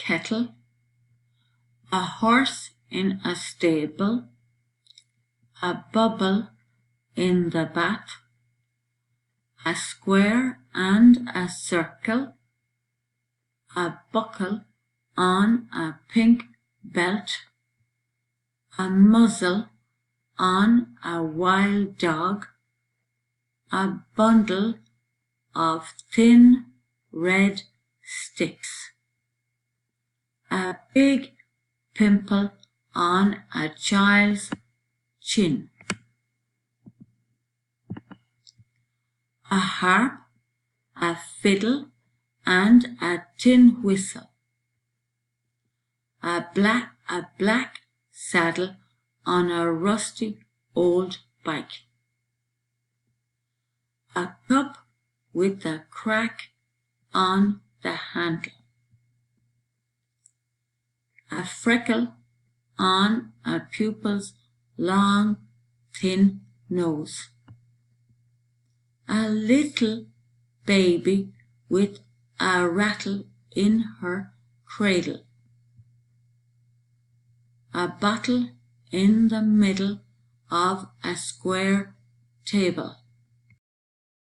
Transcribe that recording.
kettle, a horse in a stable, a bubble in the bath, a square and a circle, a buckle on a pink belt, a muzzle on a wild dog, a bundle of thin red sticks, a big pimple on a child's chin, a harp, a fiddle and a tin whistle, a black saddle on a rusty old bike, a cup with a crack on the handle, a freckle on a pupil's long, thin nose, a little baby with a rattle in her cradle, a bottle in the middle of a square table,